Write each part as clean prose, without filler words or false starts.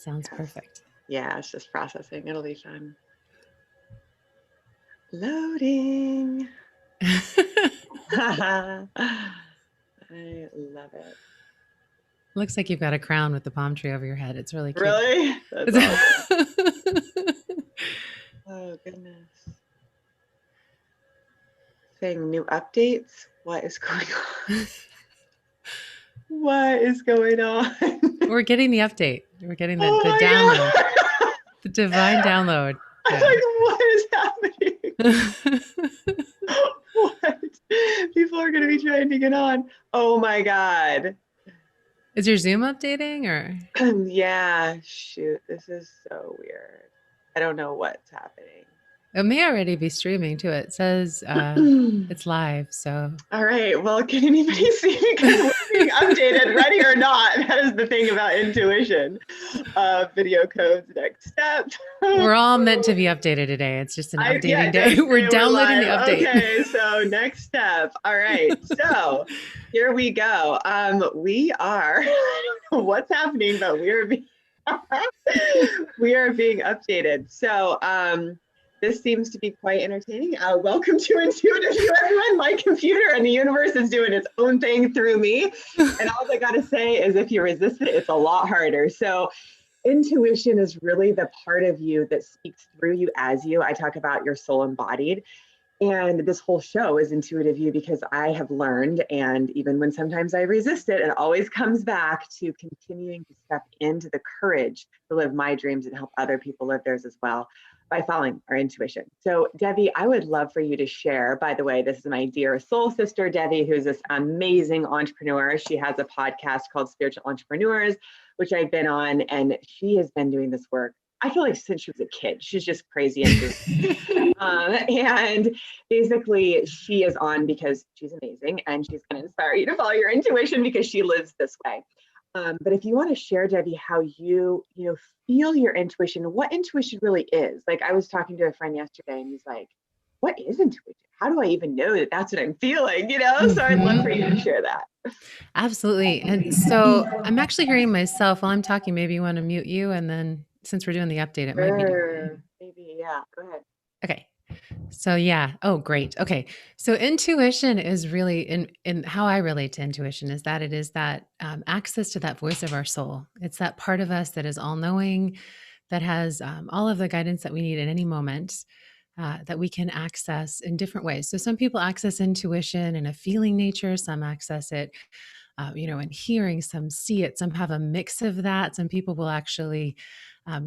Sounds perfect. Yeah, it's just processing. It'll be fun. Loading. I love it. Looks like you've got a crown with the palm tree over your head. It's really cute. Really? That's awesome. Oh, goodness. Saying new updates. What is going on? What is going on? We're getting the update. We're getting the Oh my download, God. the divine download. I'm Yeah. like, what is happening? What? People are going to be trying to get on. Oh my God. Is your Zoom updating or? Yeah, shoot. This is so weird. I don't know what's happening. It may already be streaming too. It says it's live. So, All right. Well, can anybody see me? Because we're being updated, ready or not. That is the thing about intuition. Video codes, next step. we're all meant to be updated today. It's just an updating day. Just We're downloading the update. Okay, so next step. All right. So here we go. We are, I don't know what's happening, but we are being updated. So this seems to be quite entertaining. Welcome to Intuitive You, everyone. My computer and the universe is doing its own thing through me. And all I got to say is if you resist it, it's a lot harder. So intuition is really the part of you that speaks through you as you. I talk about your soul embodied. And this whole show is Intuitive You because I have learned, and even when sometimes I resist it, it always comes back to continuing to step into the courage to live my dreams and help other people live theirs as well by following our intuition. So Debbie, I would love for you to share, by the way, this is my dear soul sister, Debbie, who's this amazing entrepreneur. She has a podcast called Spiritual Entrepreneurs, which I've been on, and she has been doing this work, I feel like since she was a kid. She's just crazy. And basically she is on because she's amazing and she's going to inspire you to follow your intuition because she lives this way. But if you want to share, Debbie, how you feel your intuition, what intuition really is. Like I was talking to a friend yesterday and he's like, what is intuition? How do I even know that that's what I'm feeling? So I'd love for you to share that. Absolutely. And so I'm actually hearing myself while I'm talking. Maybe you want to mute you. And then since we're doing the update, it might be doing. Maybe, yeah. Go ahead. Okay. So yeah. Oh, great. Okay. So intuition is really in how I relate to intuition is that it is that access to that voice of our soul. It's that part of us that is all knowing, that has all of the guidance that we need at any moment. That we can access in different ways. So some people access intuition in a feeling nature, some access it, in hearing, some see it, some have a mix of that. Some people will actually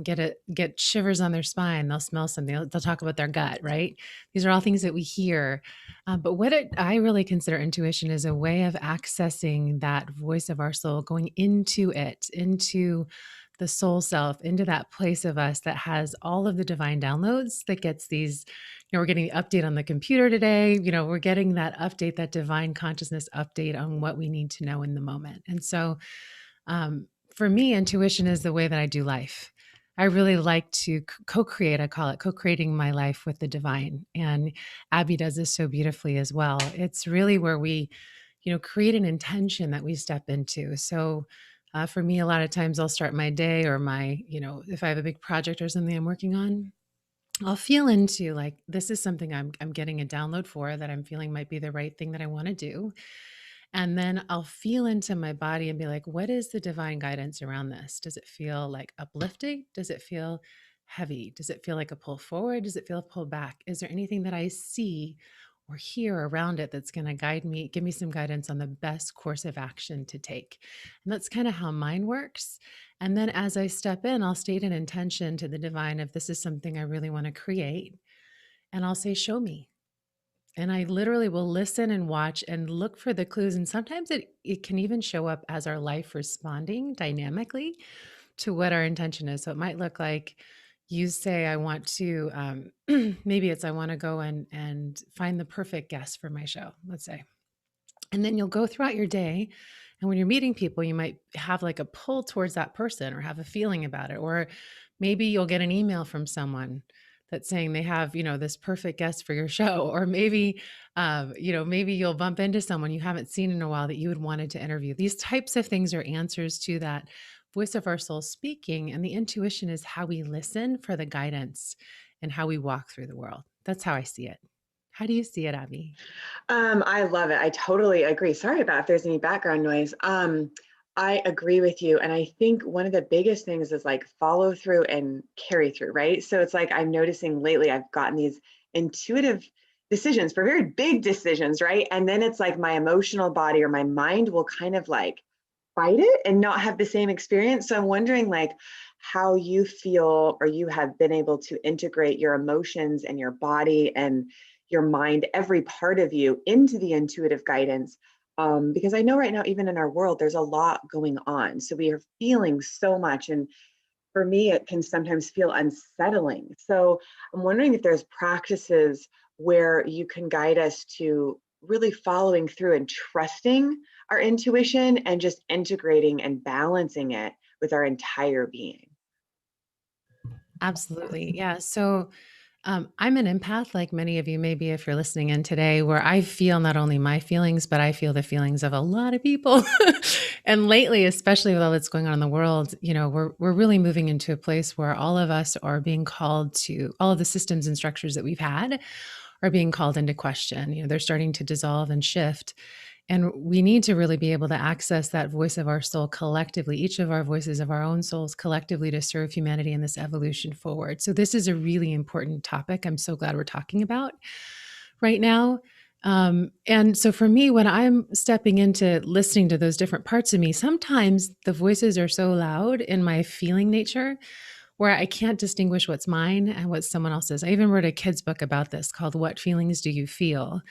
get shivers on their spine. They'll smell something. They'll talk about their gut, right? These are all things that we hear. But I really consider intuition is a way of accessing that voice of our soul, going into it, into the soul self, into that place of us that has all of the divine downloads, that gets these, we're getting the update on the computer today, we're getting that update, that divine consciousness update on what we need to know in the moment. And so for me, intuition is the way that I do life. I really like to co-create. I call it co-creating my life with the divine. And Abby does this so beautifully as well. It's really where we, create an intention that we step into. So for me, a lot of times I'll start my day or if I have a big project or something I'm working on, I'll feel into like, this is something I'm getting a download for that I'm feeling might be the right thing that I want to do. And then I'll feel into my body and be like, what is the divine guidance around this? Does it feel like uplifting? Does it feel heavy? Does it feel like a pull forward? Does it feel a pull back? Is there anything that I see or hear around it that's going to guide me, give me some guidance on the best course of action to take? And that's kind of how mine works. And then as I step in, I'll state an intention to the divine if this is something I really want to create. And I'll say, show me. And I literally will listen and watch and look for the clues. And sometimes it can even show up as our life responding dynamically to what our intention is. So it might look like you say, I want to, maybe it's, I want to go and find the perfect guest for my show, let's say. And then you'll go throughout your day. And when you're meeting people, you might have like a pull towards that person or have a feeling about it. Or maybe you'll get an email from someone that's saying they have, this perfect guest for your show. Or maybe, maybe you'll bump into someone you haven't seen in a while that you had wanted to interview. These types of things are answers to that voice of our soul speaking, and the intuition is how we listen for the guidance and how we walk through the world. That's how I see it. How do you see it, Abby? I love it. I totally agree. Sorry about if there's any background noise. I agree with you. And I think one of the biggest things is like follow through and carry through, right? So it's like I'm noticing lately I've gotten these intuitive decisions for very big decisions, right? And then it's like my emotional body or my mind will kind of like fight it and not have the same experience. So I'm wondering like how you feel or you have been able to integrate your emotions and your body and your mind, every part of you into the intuitive guidance. Because I know right now, even in our world, there's a lot going on. So we are feeling so much. And for me, it can sometimes feel unsettling. So I'm wondering if there's practices where you can guide us to really following through and trusting our intuition and just integrating and balancing it with our entire being. Absolutely. Yeah. So I'm an empath, like many of you, maybe if you're listening in today, where I feel not only my feelings, but I feel the feelings of a lot of people. And lately, especially with all that's going on in the world, we're really moving into a place where all of us are being called to all of the systems and structures that we've had are being called into question. They're starting to dissolve and shift. And we need to really be able to access that voice of our soul collectively, each of our voices of our own souls collectively to serve humanity in this evolution forward. So, this is a really important topic. I'm so glad we're talking about right now. And so, for me, when I'm stepping into listening to those different parts of me, sometimes the voices are so loud in my feeling nature where I can't distinguish what's mine and what someone else's. I even wrote a kid's book about this called What Feelings Do You Feel?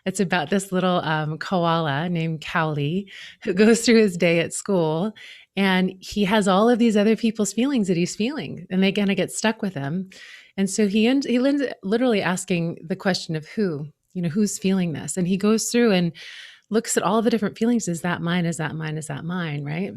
It's about this little koala named Cowley who goes through his day at school and he has all of these other people's feelings that he's feeling and they kind of get stuck with him. And so he ends literally asking the question of who's feeling this? And he goes through and looks at all the different feelings. Is that mine? Is that mine? Is that mine? Right?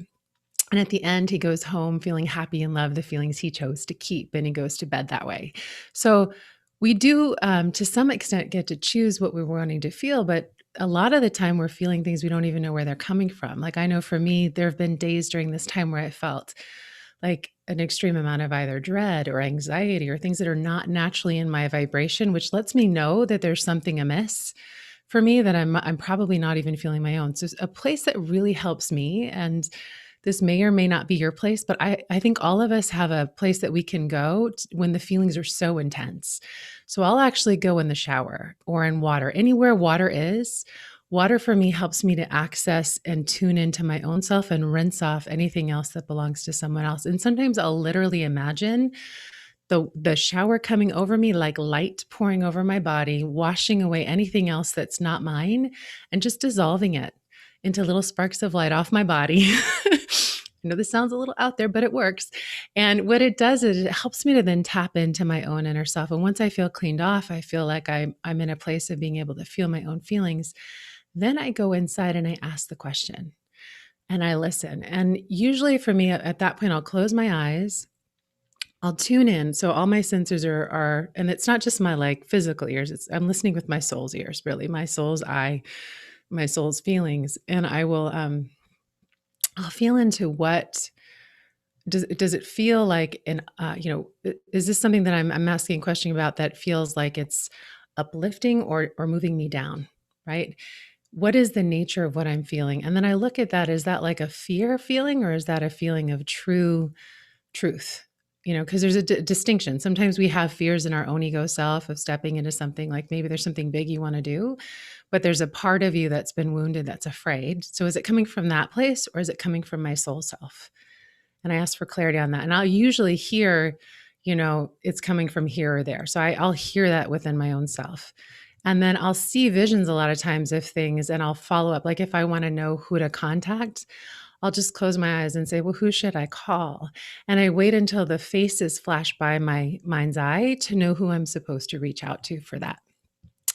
And at the end, he goes home feeling happy and love the feelings he chose to keep, and he goes to bed that way. So we do, to some extent, get to choose what we're wanting to feel, but a lot of the time we're feeling things we don't even know where they're coming from. Like I know for me, there have been days during this time where I felt like an extreme amount of either dread or anxiety or things that are not naturally in my vibration, which lets me know that there's something amiss for me that I'm probably not even feeling my own. So a place that really helps me, and this may or may not be your place, but I think all of us have a place that we can go when the feelings are so intense. So I'll actually go in the shower or in water, anywhere water is. Water for me helps me to access and tune into my own self and rinse off anything else that belongs to someone else. And sometimes I'll literally imagine the shower coming over me like light pouring over my body, washing away anything else that's not mine and just dissolving it into little sparks of light off my body. I know this sounds a little out there, but it works. And what it does is it helps me to then tap into my own inner self. And once I feel cleaned off, I feel like I'm in a place of being able to feel my own feelings. Then I go inside and I ask the question and I listen. And usually for me at that point, I'll close my eyes. I'll tune in. So all my sensors are, and it's not just my like physical ears. I'm listening with my soul's ears, really, my soul's eye, my soul's feelings. And I'll feel into what does it feel like, and is this something that I'm asking a question about that feels like it's uplifting or moving me down, right? What is the nature of what I'm feeling? And then I look at that, is that like a fear feeling or is that a feeling of truth? Because there's a distinction. Sometimes we have fears in our own ego self of stepping into something, like maybe there's something big you want to do, but there's a part of you that's been wounded that's afraid. So is it coming from that place or is it coming from my soul self? And I ask for clarity on that. And I'll usually hear, it's coming from here or there. So I'll hear that within my own self. And then I'll see visions a lot of times of things and I'll follow up. Like if I want to know who to contact, I'll just close my eyes and say, well, who should I call? And I wait until the faces flash by my mind's eye to know who I'm supposed to reach out to for that.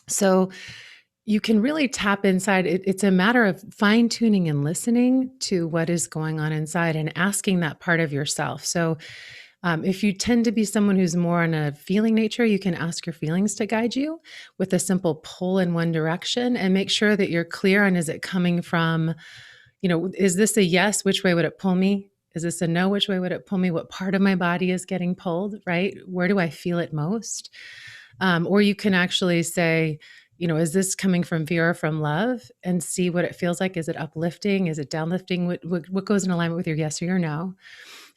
So you can really tap inside. It's a matter of fine tuning and listening to what is going on inside and asking that part of yourself. So if you tend to be someone who's more on a feeling nature, you can ask your feelings to guide you with a simple pull in one direction and make sure that you're clear on, is it coming from, is this a yes? Which way would it pull me? Is this a no? Which way would it pull me? What part of my body is getting pulled, right? Where do I feel it most? Or you can actually say, is this coming from fear or from love, and see what it feels like? Is it uplifting? Is it downlifting? What goes in alignment with your yes or your no?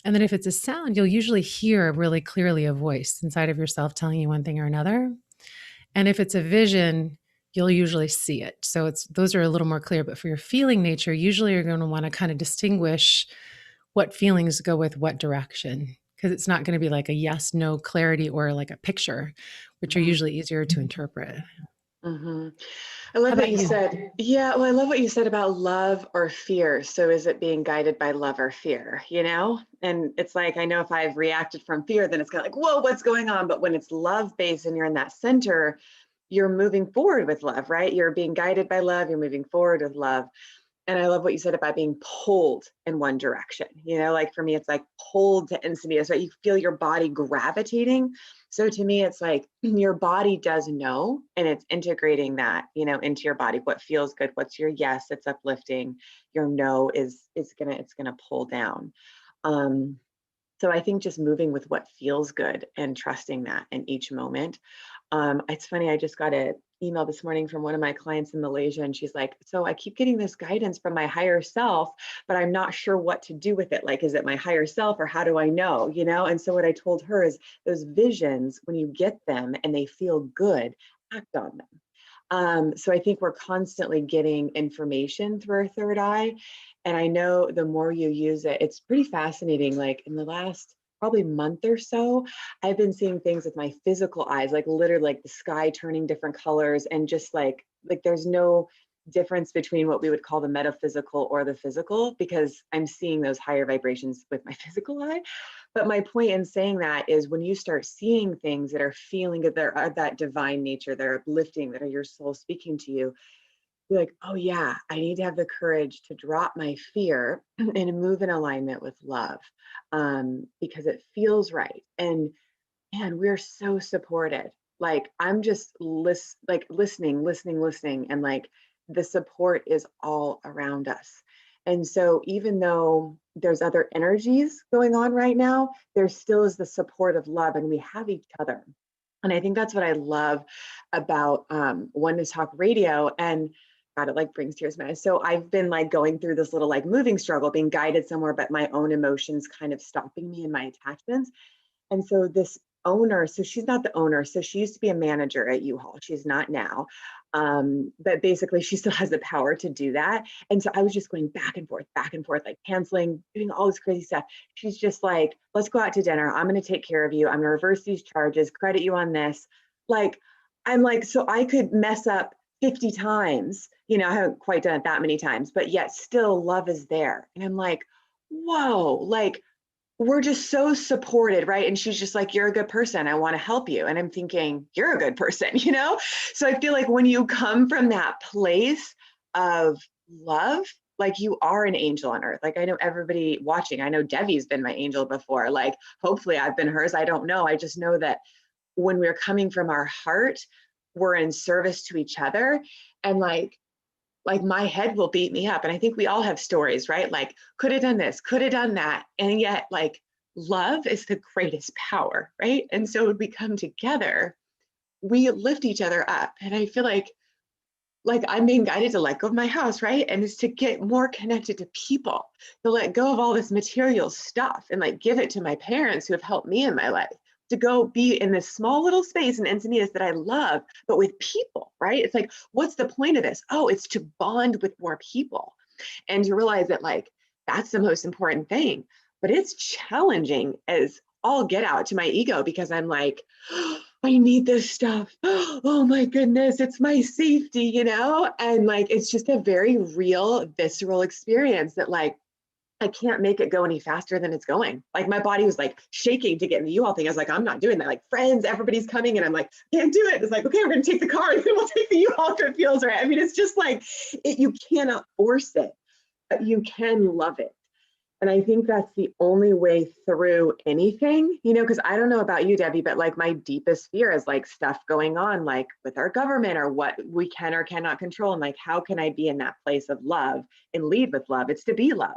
And then if it's a sound, you'll usually hear really clearly a voice inside of yourself telling you one thing or another. And if it's a vision, you'll usually see it. So those are a little more clear. But for your feeling nature, usually you're going to want to kind of distinguish what feelings go with what direction, because it's not going to be like a yes, no clarity or like a picture, which are usually easier to interpret. Mm-hmm. I How love that about you you? said, yeah, well, I love what you said about love or fear. So is it being guided by love or fear, And it's like, I know if I've reacted from fear, then it's kind of like, whoa, what's going on? But when it's love based and you're in that center, you're moving forward with love, right? You're being guided by love, you're moving forward with love. And I love what you said about being pulled in one direction. Like for me, it's like pulled to instantaneous, right? You feel your body gravitating. So to me, it's like your body does know, and it's integrating that, into your body. What feels good? What's your yes? It's uplifting. Your no is it's gonna pull down. Um, so I think just moving with what feels good and trusting that in each moment. It's funny, I just got an email this morning from one of my clients in Malaysia, and she's like, so I keep getting this guidance from my higher self, but I'm not sure what to do with it. Like, is it my higher self, or how do I know? And so what I told her is those visions, when you get them and they feel good, act on them. So I think we're constantly getting information through our third eye. And I know the more you use it, it's pretty fascinating. Like in the last probably month or so, I've been seeing things with my physical eyes, like literally like the sky turning different colors, and just like there's no difference between what we would call the metaphysical or the physical, because I'm seeing those higher vibrations with my physical eye. But my point in saying that is when you start seeing things that are feeling that they're of that divine nature, they're uplifting, that are your soul speaking to you, you're like, oh yeah, I need to have the courage to drop my fear and move in alignment with love, because it feels right. And man, we're so supported. Like I'm just listening, and like the support is all around us. And so even though there's other energies going on right now, there still is the support of love, and we have each other. And I think that's what I love about Oneness Talk Radio. And God, it like brings tears to my eyes. So I've been like going through this little like moving struggle, being guided somewhere, but my own emotions kind of stopping me in my attachments. And so this owner, so she's not the owner. So she used to be a manager at U-Haul. She's not now. But basically she still has the power to do that. And so I was just going back and forth, like canceling, doing all this crazy stuff. She's just like, let's go out to dinner. I'm going to take care of you. I'm going to reverse these charges, credit you on this. Like, I'm like, so I could mess up 50 times. I haven't quite done it that many times, but yet still love is there. And I'm like, whoa, like, we're just so supported, right? And she's just like, you're a good person. I want to help you. And I'm thinking, you're a good person. So I feel like when you come from that place of love, like you are an angel on earth. Like I know everybody watching, I know Debbie's been my angel before. Like hopefully I've been hers. I don't know. I just know that when we're coming from our heart, we're in service to each other. And like my head will beat me up. And I think we all have stories, right? Like, could have done this, could have done that. And yet, like, love is the greatest power, right? And so when we come together, we lift each other up. And I feel like I'm being guided to let go of my house, right? And it's to get more connected to people, to let go of all this material stuff and like give it to my parents who have helped me in my life, to go be in this small little space in Encinitas that I love, but with people, right? It's like, what's the point of this? Oh, it's to bond with more people and to realize that like, that's the most important thing. But it's challenging as all get out to my ego, because I'm like, I need this stuff. Oh my goodness, it's my safety. And like, it's just a very real, visceral experience that like, I can't make it go any faster than it's going. Like my body was like shaking to get in the U-Haul thing. I was like, I'm not doing that. Like friends, everybody's coming. And I'm like, can't do it. It's like, okay, we're going to take the car and then we'll take the U-Haul if it feels right. I mean, it's just like, you cannot force it, but you can love it. And I think that's the only way through anything, because I don't know about you, Debbie, but like my deepest fear is like stuff going on, like with our government or what we can or cannot control. And like, how can I be in that place of love and lead with love? It's to be love.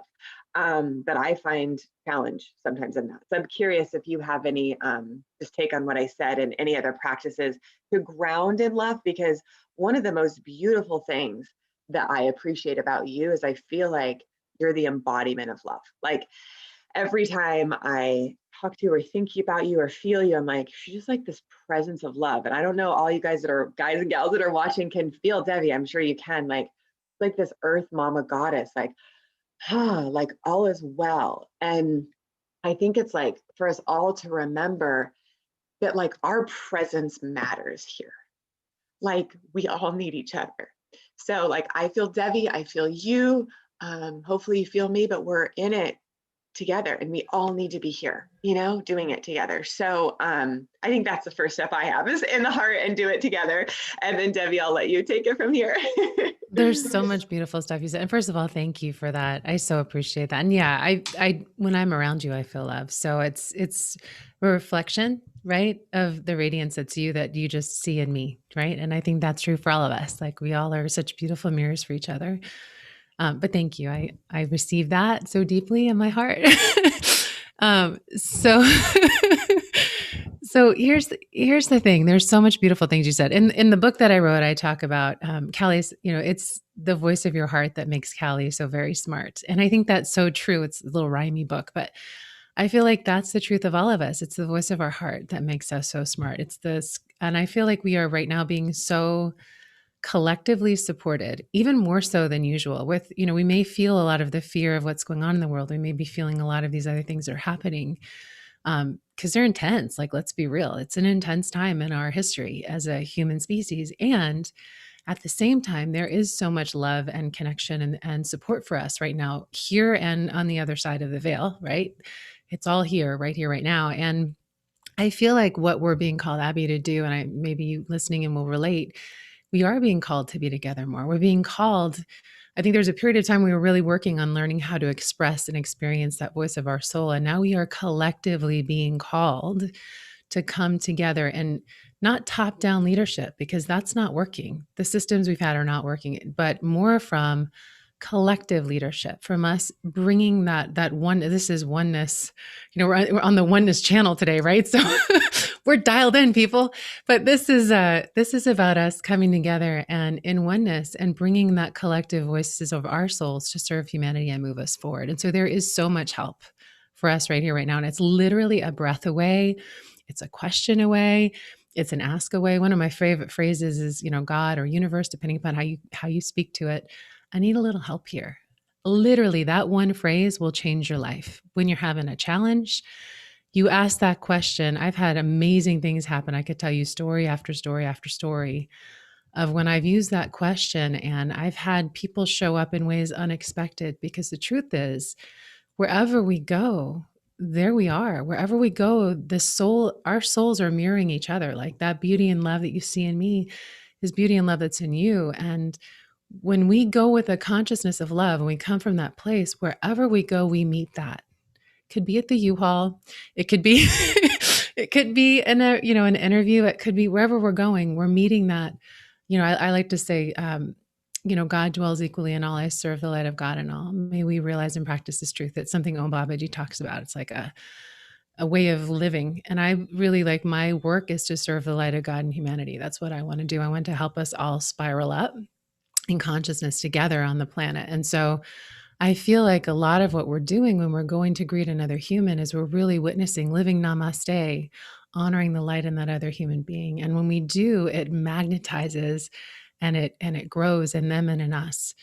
that I find challenge sometimes in that. So I'm curious if you have any just take on what I said and any other practices to ground in love, because one of the most beautiful things that I appreciate about you is I feel like you're the embodiment of love. Like every time I talk to you or think about you or feel you, I'm like, she's just like this presence of love. And I don't know, all you guys that are guys and gals that are watching can feel Debbie. I'm sure you can, like this earth mama goddess, like all is well. And I think it's like for us all to remember that like our presence matters here. Like we all need each other. So like I feel Debbie, I feel you. Hopefully you feel me, but we're in it together and we all need to be here, doing it together. So I think that's the first step I have is in the heart and do it together. And then Debbie, I'll let you take it from here. There's so much beautiful stuff you said. And first of all, thank you for that. I so appreciate that. And yeah, I when I'm around you, I feel love. So it's a reflection, right, of the radiance that's you that you just see in me, right? And I think that's true for all of us. Like we all are such beautiful mirrors for each other. But thank you. I received that so deeply in my heart. So so here's the thing. There's so much beautiful things you said in the book that I wrote. I talk about Callie's. It's the voice of your heart that makes Callie so very smart, and I think that's so true. It's a little rhymey book, but I feel like that's the truth of all of us. It's the voice of our heart that makes us so smart. It's this, and I feel like we are right now being so collectively supported, even more so than usual. With, we may feel a lot of the fear of what's going on in the world. We may be feeling a lot of these other things that are happening because they're intense. Like, let's be real. It's an intense time in our history as a human species. And at the same time, there is so much love and connection and support for us right now, here and on the other side of the veil, right? It's all here, right here, right now. And I feel like what we're being called, Abby, to do, and maybe you listening and will relate, we are being called to be together more. We're being called. I think there's a period of time we were really working on learning how to express and experience that voice of our soul. And now we are collectively being called to come together and not top down leadership, because that's not working. The systems we've had are not working, but more from collective leadership, from us bringing that one. This is oneness. We're on the oneness channel today, right? So we're dialed in, people. But this is about us coming together and in oneness and bringing that collective voices of our souls to serve humanity and move us forward. And so there is so much help for us right here, right now. And it's literally a breath away. It's a question away. It's an ask away. One of my favorite phrases is, God or universe, depending upon how you speak to it. I need a little help here. Literally, that one phrase will change your life. When you're having a challenge, you ask that question. I've had amazing things happen. I could tell you story after story after story of when I've used that question, and I've had people show up in ways unexpected, because the truth is, wherever we go, there we are. Wherever we go, our souls are mirroring each other. Like that beauty and love that you see in me is beauty and love that's in you. And when we go with a consciousness of love and we come from that place, wherever we go, we meet that. It could be at the U-Haul. It could be, it could be in an interview. It could be wherever we're going, we're meeting that. I like to say, God dwells equally in all. I serve the light of God in all. May we realize and practice this truth. It's something Om Babaji talks about. It's like a way of living. And I really like, my work is to serve the light of God in humanity. That's what I want to do. I want to help us all spiral up in consciousness together on the planet. And so I feel like a lot of what we're doing when we're going to greet another human is we're really witnessing, living namaste, honoring the light in that other human being. And when we do, it magnetizes and it grows in them and in us.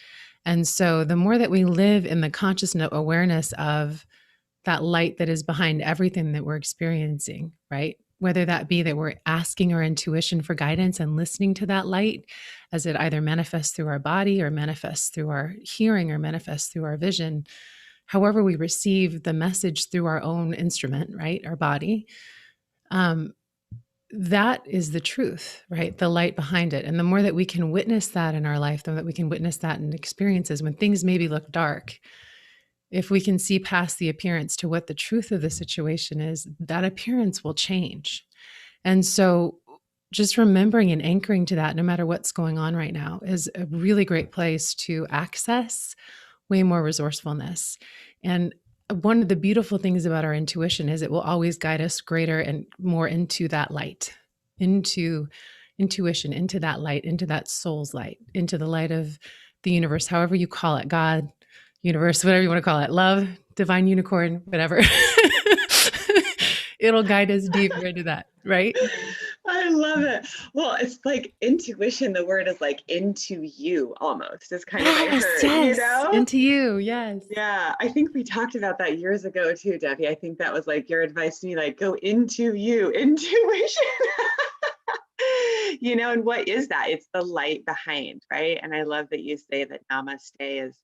And so the more that we live in the conscious awareness of that light that is behind everything that we're experiencing, right? Whether that be that we're asking our intuition for guidance and listening to that light as it either manifests through our body or manifests through our hearing or manifests through our vision, however we receive the message through our own instrument, right? Our body, that is the truth, right? The light behind it. And the more that we can witness that in our life, the more that we can witness that in experiences when things maybe look dark, if we can see past the appearance to what the truth of the situation is, that appearance will change. And so just remembering and anchoring to that, no matter what's going on right now, is a really great place to access way more resourcefulness. And one of the beautiful things about our intuition is it will always guide us greater and more into that light, into intuition, into that light, into that soul's light, into the light of the universe, however you call it, God, universe, whatever you want to call it, love, divine unicorn, whatever. It'll guide us deeper into that, right? I love it. Well, it's like intuition, the word is like into you almost, is kind of, I Yes, heard, you yes. know? Into you. Yes. Yeah, I think we talked about that years ago too, Debbie. I think that was like your advice to me, like go into you, intuition. And what is that? It's the light behind, right? And I love that you say that namaste is,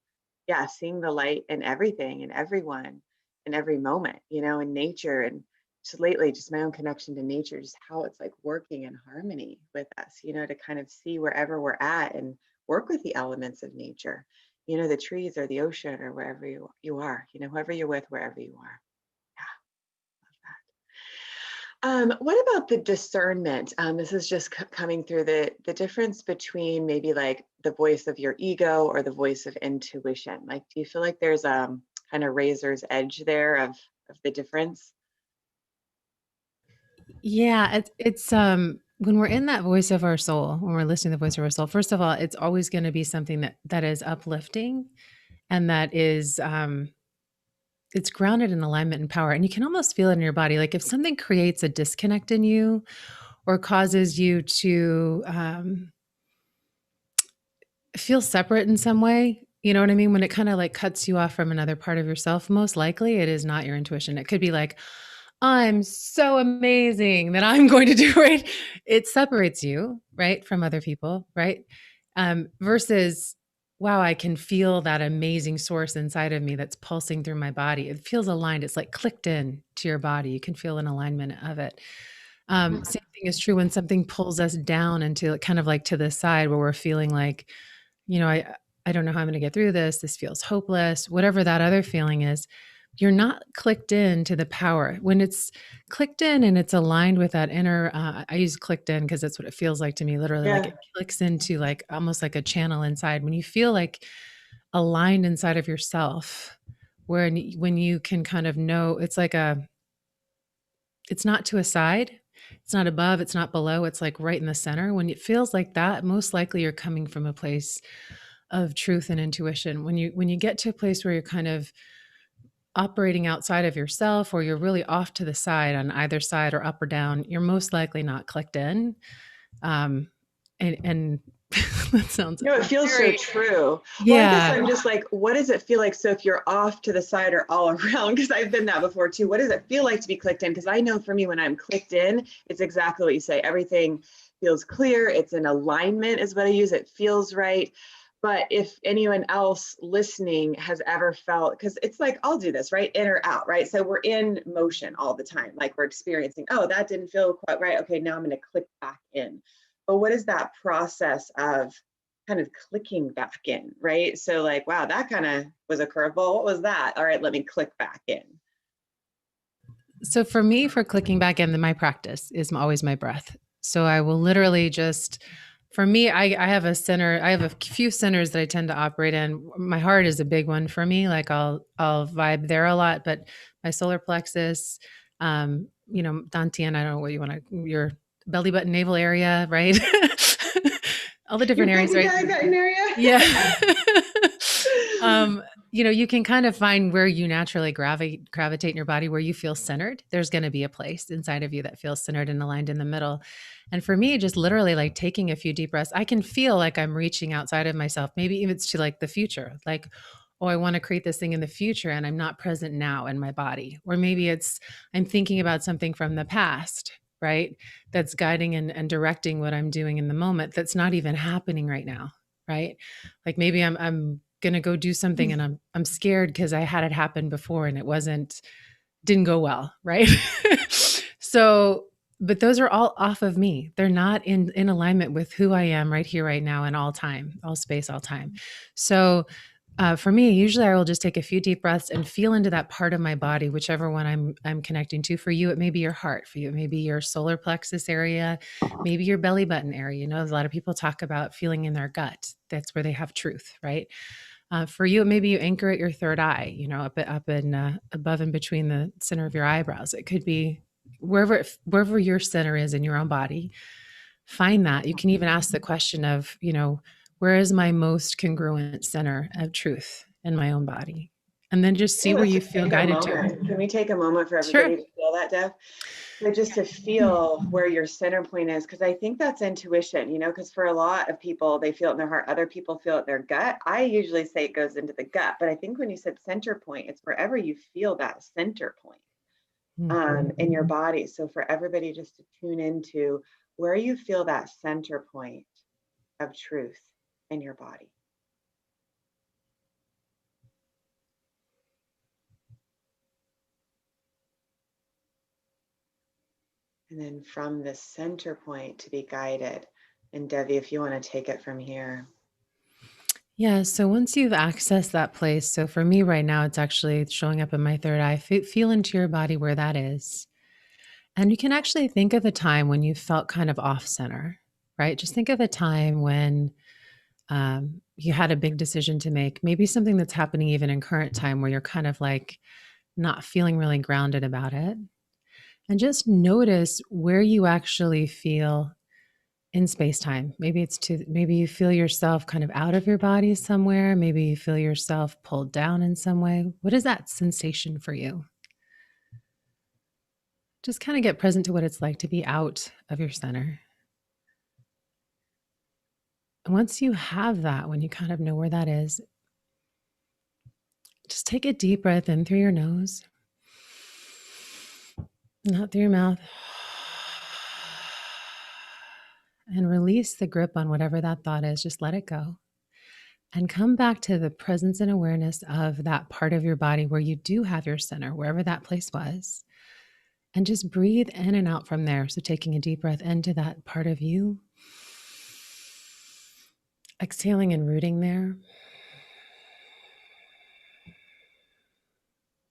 yeah, seeing the light in everything and everyone in every moment, in nature. And just lately, just my own connection to nature, just how it's like working in harmony with us, to kind of see wherever we're at and work with the elements of nature, the trees or the ocean or wherever you are, whoever you're with, wherever you are. What about the discernment? This is just coming through the difference between maybe like the voice of your ego or the voice of intuition. Like, do you feel like there's a kind of razor's edge there of the difference? Yeah, it's when we're in that voice of our soul, when we're listening to the voice of our soul, first of all, it's always going to be something that is uplifting and that is it's grounded in alignment and power. And you can almost feel it in your body. Like if something creates a disconnect in you or causes you to feel separate in some way, you know what I mean? When it kind of like cuts you off from another part of yourself, most likely it is not your intuition. It could be like, I'm so amazing that I'm going to do right. It separates you, right, from other people, right? Versus, wow, I can feel that amazing source inside of me that's pulsing through my body. It feels aligned. It's like clicked in to your body. You can feel an alignment of it. Same thing is true when something pulls us down into kind of like to the side where we're feeling like, I don't know how I'm going to get through this. This feels hopeless. Whatever that other feeling is, you're not clicked in to the power. When it's clicked in and it's aligned with that inner, I use clicked in because that's what it feels like to me. Literally, like Yeah. it clicks into like almost like a channel inside. When you feel like aligned inside of yourself, when you can kind of know, it's not to a side, it's not above, it's not below, it's like right in the center. When it feels like that, most likely you're coming from a place of truth and intuition. When you get to a place where you're kind of operating outside of yourself or you're really off to the side on either side or up or down, you're most likely not clicked in. Um, and that sounds It feels so very, true. Well, I guess yeah. I'm just like, what does it feel like? So if you're off to the side or all around, because I've been that before too, what does it feel like to be clicked in? Because I know for me, when I'm clicked in, it's exactly what you say. Everything feels clear. It's in alignment is what I use. It feels right. But if anyone else listening has ever felt, because it's like, I'll do this, right? In or out, right? So we're in motion all the time. Like we're experiencing, oh, that didn't feel quite right. Okay, now I'm going to click back in. But what is that process of kind of clicking back in, right? So like, wow, that kind of was a curveball. What was that? All right, let me click back in. So for me, for clicking back in, my practice is always my breath. So I will literally just, for me, I have a center. I have a few centers that I tend to operate in. My heart is a big one for me. Like I'll vibe there a lot, but my solar plexus, dantian. I don't know what you want to your belly button, navel area, right? All the Your different areas, belly right? button area. Yeah. um, you can kind of find where you naturally gravitate in your body, where you feel centered. There's going to be a place inside of you that feels centered and aligned in the middle. And for me, just literally like taking a few deep breaths, I can feel like I'm reaching outside of myself. Maybe even it's to like the future, like, oh, I want to create this thing in the future and I'm not present now in my body. Or maybe it's I'm thinking about something from the past, right? That's guiding and directing what I'm doing in the moment that's not even happening right now, right? Like maybe I'm gonna go do something and I'm scared because I had it happen before and it didn't go well, right? So, but those are all off of me. They're not in alignment with who I am right here, right now, in all time, all space, all time. So for me, usually I will just take a few deep breaths and feel into that part of my body, whichever one I'm connecting to. For you, it may be your heart. For you, it may be your solar plexus area, maybe your belly button area. A lot of people talk about feeling in their gut. That's where they have truth, right? For you, maybe you anchor at your third eye, up in above and between the center of your eyebrows. It could be wherever your center is in your own body. Find that. You can even ask the question of, where is my most congruent center of truth in my own body? And then just see Yeah, where let's you just feel take a guided to. moment. Can we take a moment for Sure. everybody to feel that, Deb? So just to feel where your center point is, because I think that's intuition, because for a lot of people, they feel it in their heart. Other people feel it in their gut. I usually say it goes into the gut, but I think when you said center point, it's wherever you feel that center point in your body. So for everybody just to tune into where you feel that center point of truth in your body. And then from the center point to be guided. And Devi, if you want to take it from here. Yeah. So once you've accessed that place, so for me right now, it's actually showing up in my third eye. Feel into your body where that is. And you can actually think of a time when you felt kind of off center, right? Just think of a time when you had a big decision to make, maybe something that's happening even in current time where you're kind of like not feeling really grounded about it. And just notice where you actually feel in space time. Maybe you feel yourself kind of out of your body somewhere. Maybe you feel yourself pulled down in some way. What is that sensation for you? Just kind of get present to what it's like to be out of your center. And once you have that, when you kind of know where that is, just take a deep breath in through your nose, not through your mouth, and release the grip on whatever that thought is. Just let it go. And come back to the presence and awareness of that part of your body where you do have your center, wherever that place was. And just breathe in and out from there. So taking a deep breath into that part of you, exhaling and rooting there.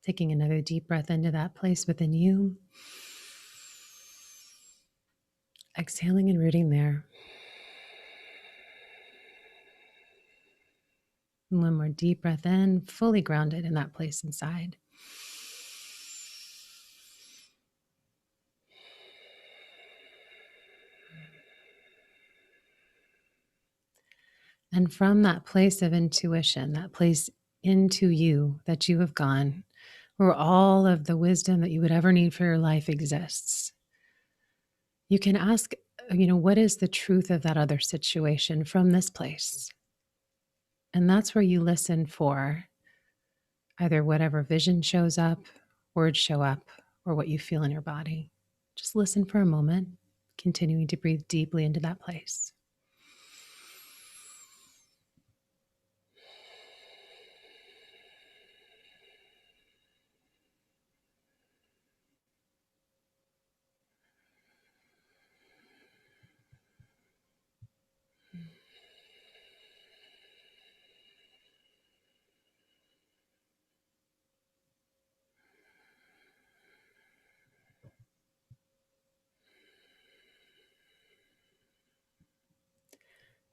Taking another deep breath into that place within you. Exhaling and rooting there. And one more deep breath in, fully grounded in that place inside. And from that place of intuition, that place into you that you have gone, where all of the wisdom that you would ever need for your life exists, you can ask, what is the truth of that other situation from this place? And that's where you listen for either whatever vision shows up, words show up, or what you feel in your body. Just listen for a moment, continuing to breathe deeply into that place.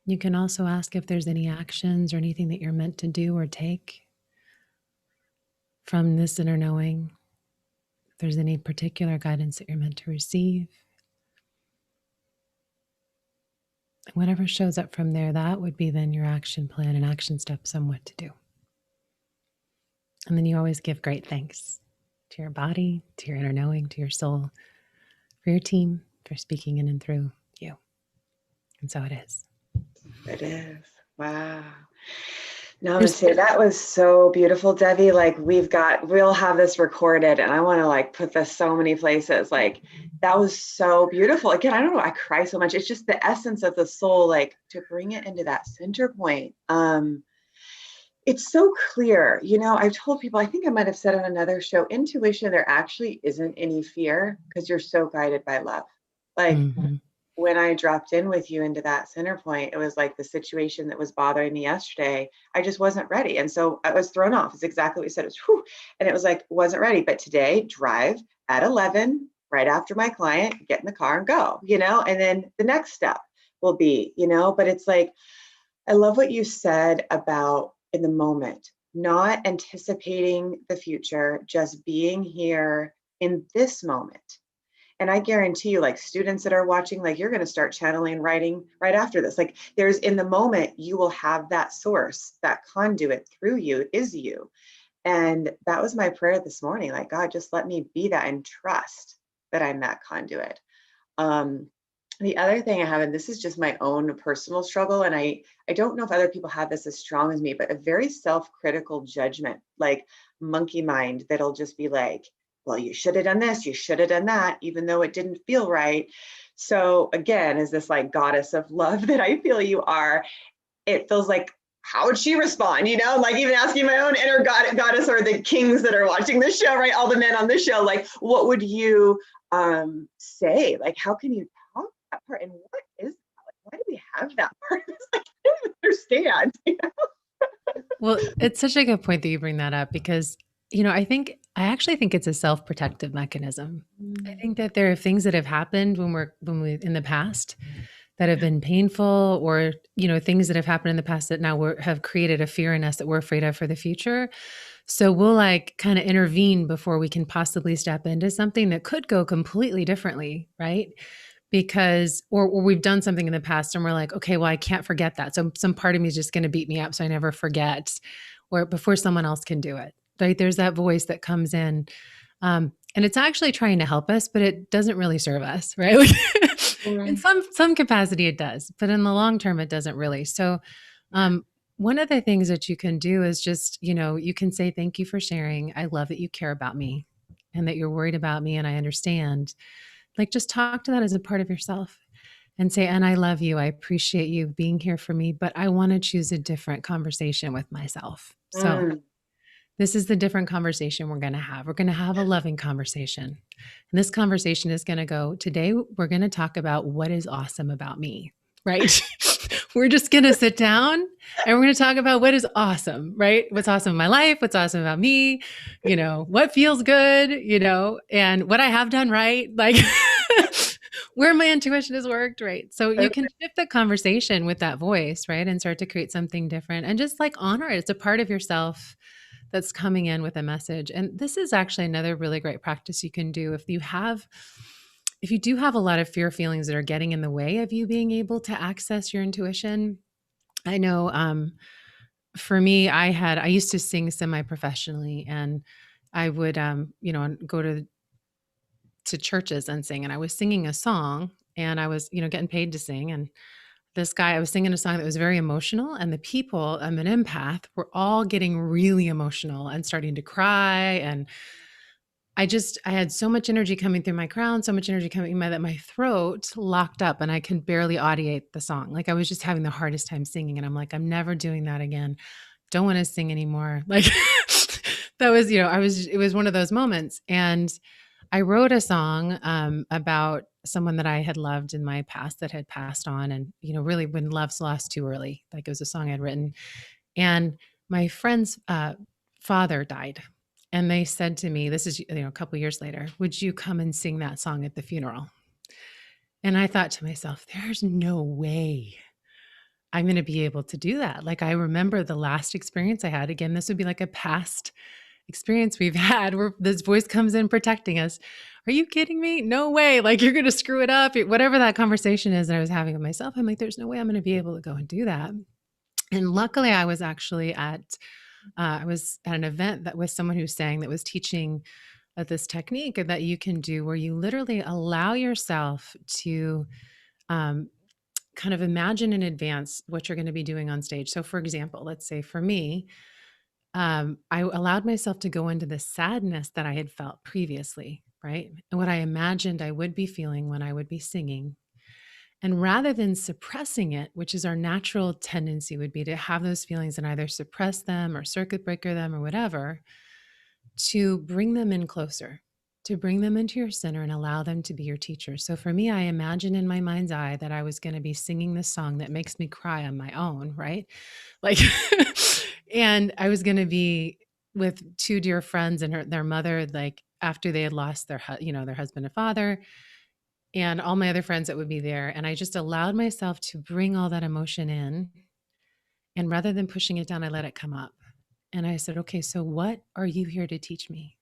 You can also ask if there's any actions or anything that you're meant to do or take from this inner knowing. If there's any particular guidance that you're meant to receive. Whatever shows up from there, that would be then your action plan and action steps on what to do. And then you always give great thanks to your body, to your inner knowing, to your soul, for your team, for speaking in and through you. And so it is. It is. Wow. Namaste. That was so beautiful, Devi. Like we'll have this recorded and I want to like put this so many places. Like that was so beautiful. Again, I don't know, I cry so much. It's just the essence of the soul, like to bring it into that center point. It's so clear. I've told people, I think I might have said on another show, intuition, there actually isn't any fear because you're so guided by love. Like when I dropped in with you into that center point, it was like the situation that was bothering me yesterday. I just wasn't ready. And so I was thrown off. It's exactly what you said. It was, whew, and it was like, wasn't ready. But today, drive at 11, right after my client, get in the car and go, and then the next step will be, but it's like, I love what you said about in the moment, not anticipating the future, just being here in this moment. And I guarantee you, like students that are watching, like you're going to start channeling writing right after this. Like there's in the moment, you will have that source, that conduit through you is you. And that was my prayer this morning. Like, God, just let me be that and trust that I'm that conduit. Um, the other thing I have, and this is just my own personal struggle, and I don't know if other people have this as strong as me, but a very self-critical judgment, like monkey mind that'll just be like, well, you should have done this, you should have done that, even though it didn't feel right. So again, as this like goddess of love that I feel you are, it feels like, how would she respond? You know, like even asking my own inner goddess or the kings that are watching this show, right? All the men on this show, like, what would you say? Like, how can you talk that part? And what is that? Like, why do we have that part? It's like, I don't even understand. You know? Well, it's such a good point that you bring that up because, I actually think it's a self-protective mechanism. I think that there are things that have happened when we in the past that have been painful or, things that have happened in the past that now have created a fear in us that we're afraid of for the future. So we'll like kind of intervene before we can possibly step into something that could go completely differently, right? Because or we've done something in the past and we're like, okay, well, I can't forget that. So some part of me is just going to beat me up so I never forget or before someone else can do it. Right? There's that voice that comes in. And it's actually trying to help us, but it doesn't really serve us, right? Like, in Right. some capacity it does, but in the long term it doesn't really. So um one of the things that you can do is just, you can say, thank you for sharing. I love that you care about me and that you're worried about me and I understand. Like just talk to that as a part of yourself and say, and I love you. I appreciate you being here for me, but I want to choose a different conversation with myself. So Mm. this is the different conversation we're going to have. We're going to have a loving conversation. And this conversation is going to go today. We're going to talk about what is awesome about me, right? We're just going to sit down and we're going to talk about what is awesome, right? What's awesome in my life, what's awesome about me, what feels good, and what I have done right, like where my intuition has worked, right? So you can shift the conversation with that voice, right? And start to create something different and just like honor it. It's a part of yourself that's coming in with a message. And this is actually another really great practice you can do if you do have a lot of fear feelings that are getting in the way of you being able to access your intuition. I know for me, I used to sing semi-professionally and I would go to churches and sing and I was singing a song and I was, getting paid to sing and this guy, I was singing a song that was very emotional, and the people, I'm an empath, were all getting really emotional and starting to cry. And I had so much energy coming through my crown, so much energy coming in that my throat locked up and I could barely audiate the song. Like I was just having the hardest time singing. And I'm like, I'm never doing that again. Don't want to sing anymore. Like that was, it was one of those moments. And I wrote a song about someone that I had loved in my past that had passed on. And, really when love's lost too early, like it was a song I'd written. And my friend's father died. And they said to me, this is, a couple years later, would you come and sing that song at the funeral? And I thought to myself, there's no way I'm going to be able to do that. Like, I remember the last experience I had. Again, this would be like a past experience we've had where this voice comes in protecting us. Are you kidding me? No way. Like, you're going to screw it up. Whatever that conversation is that I was having with myself, I'm like, there's no way I'm going to be able to go and do that. And luckily, I was actually I was at an event that with someone who sang that was teaching this technique that you can do where you literally allow yourself to um, kind of imagine in advance what you're going to be doing on stage. So, for example, let's say for me, I allowed myself to go into the sadness that I had felt previously, right? And what I imagined I would be feeling when I would be singing. And rather than suppressing it, which is our natural tendency would be to have those feelings and either suppress them or circuit breaker them or whatever, to bring them in closer, to bring them into your center and allow them to be your teacher. So for me, I imagined in my mind's eye that I was going to be singing this song that makes me cry on my own, right? Like, and I was going to be with two dear friends and their mother, like after they had lost their husband and father, and all my other friends that would be there. And I just allowed myself to bring all that emotion in And rather than pushing it down, I let it come up. And I said, okay, so what are you here to teach me?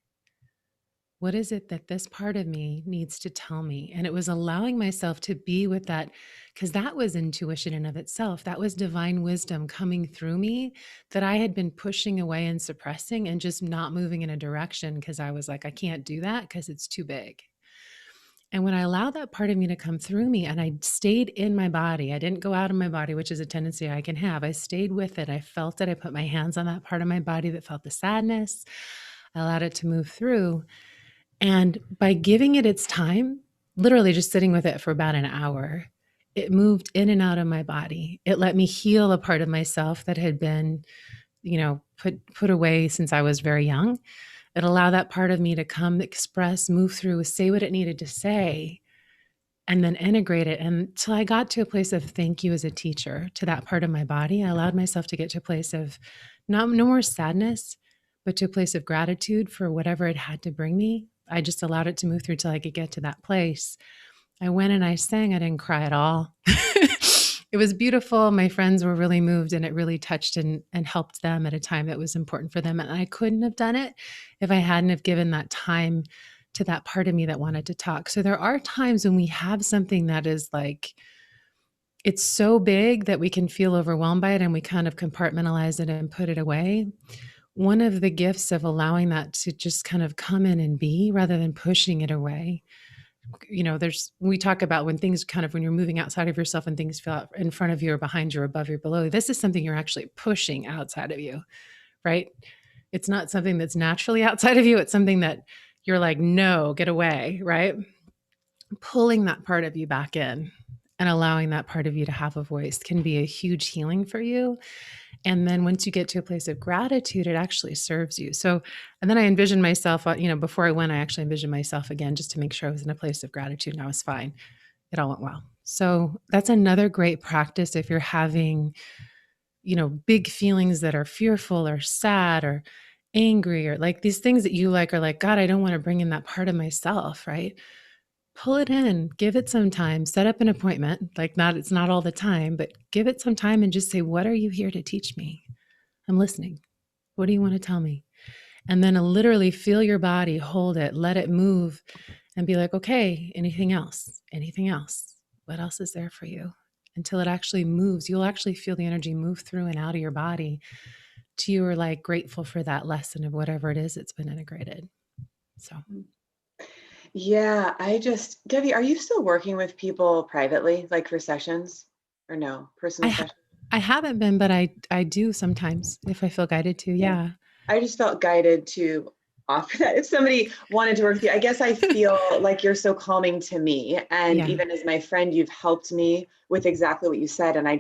What is it that this part of me needs to tell me? And it was allowing myself to be with that, because that was intuition in of itself. That was divine wisdom coming through me that I had been pushing away and suppressing and just not moving in a direction because I was like, I can't do that because it's too big. And when I allowed that part of me to come through me and I stayed in my body, I didn't go out of my body, which is a tendency I can have. I stayed with it. I felt it. I put my hands on that part of my body that felt the sadness. I allowed it to move through. And by giving it its time, literally just sitting with it for about an hour, it moved in and out of my body. It let me heal a part of myself that had been, put away since I was very young. It allowed that part of me to come, express, move through, say what it needed to say, and then integrate it. And until I got to a place of thank you as a teacher to that part of my body, I allowed myself to get to a place of no more sadness, but to a place of gratitude for whatever it had to bring me. I just allowed it to move through till I could get to that place. I went and I sang. I didn't cry at all. It was beautiful. My friends were really moved and it really touched and helped them at a time that was important for them. And I couldn't have done it if I hadn't have given that time to that part of me that wanted to talk. So there are times when we have something that is like, it's so big that we can feel overwhelmed by it and we kind of compartmentalize it and put it away. One of the gifts of allowing that to just kind of come in and be rather than pushing it away. We talk about when things kind of, when you're moving outside of yourself and things feel out in front of you or behind you or above you or below, this is something you're actually pushing outside of you, right? It's not something that's naturally outside of you. It's something that you're like, no, get away, right? Pulling that part of you back in and allowing that part of you to have a voice can be a huge healing for you. And then once you get to a place of gratitude, it actually serves you. So, and then I envisioned myself, before I went, I actually envisioned myself again just to make sure I was in a place of gratitude and I was fine. It all went well. So that's another great practice if you're having, big feelings that are fearful or sad or angry or like these things that you like are like, God, I don't want to bring in that part of myself, right? Pull it in, give it some time, set up an appointment. It's not all the time, but give it some time and just say, what are you here to teach me? I'm listening. What do you want to tell me? And then literally feel your body, hold it, let it move and be like, okay, anything else? Anything else? What else is there for you? Until it actually moves, you'll actually feel the energy move through and out of your body to you are like grateful for that lesson of whatever it is that's been integrated. So Yeah, Debbie, are you still working with people privately, like for sessions or no, personal I sessions? I haven't been, but I do sometimes if I feel guided to. Yeah. Yeah. I just felt guided to offer that. If somebody wanted to work with you, I guess I feel like you're so calming to me. And Yeah. even as my friend, you've helped me with exactly what you said. And I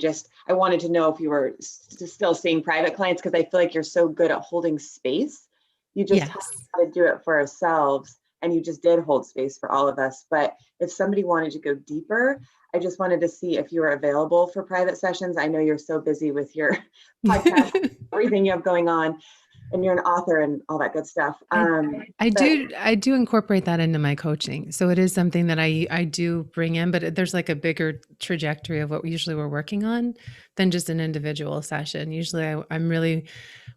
wanted to know if you were still seeing private clients because I feel like you're so good at holding space. You just taught us Yes. how to do it for ourselves. And you just did hold space for all of us. But if somebody wanted to go deeper, I just wanted to see if you were available for private sessions. I know you're so busy with your podcast, everything you have going on, and you're an author and all that good stuff. I But I do incorporate that into my coaching. So it is something that I do bring in, but there's like a bigger trajectory of what usually we're working on than just an individual session. Usually I'm really,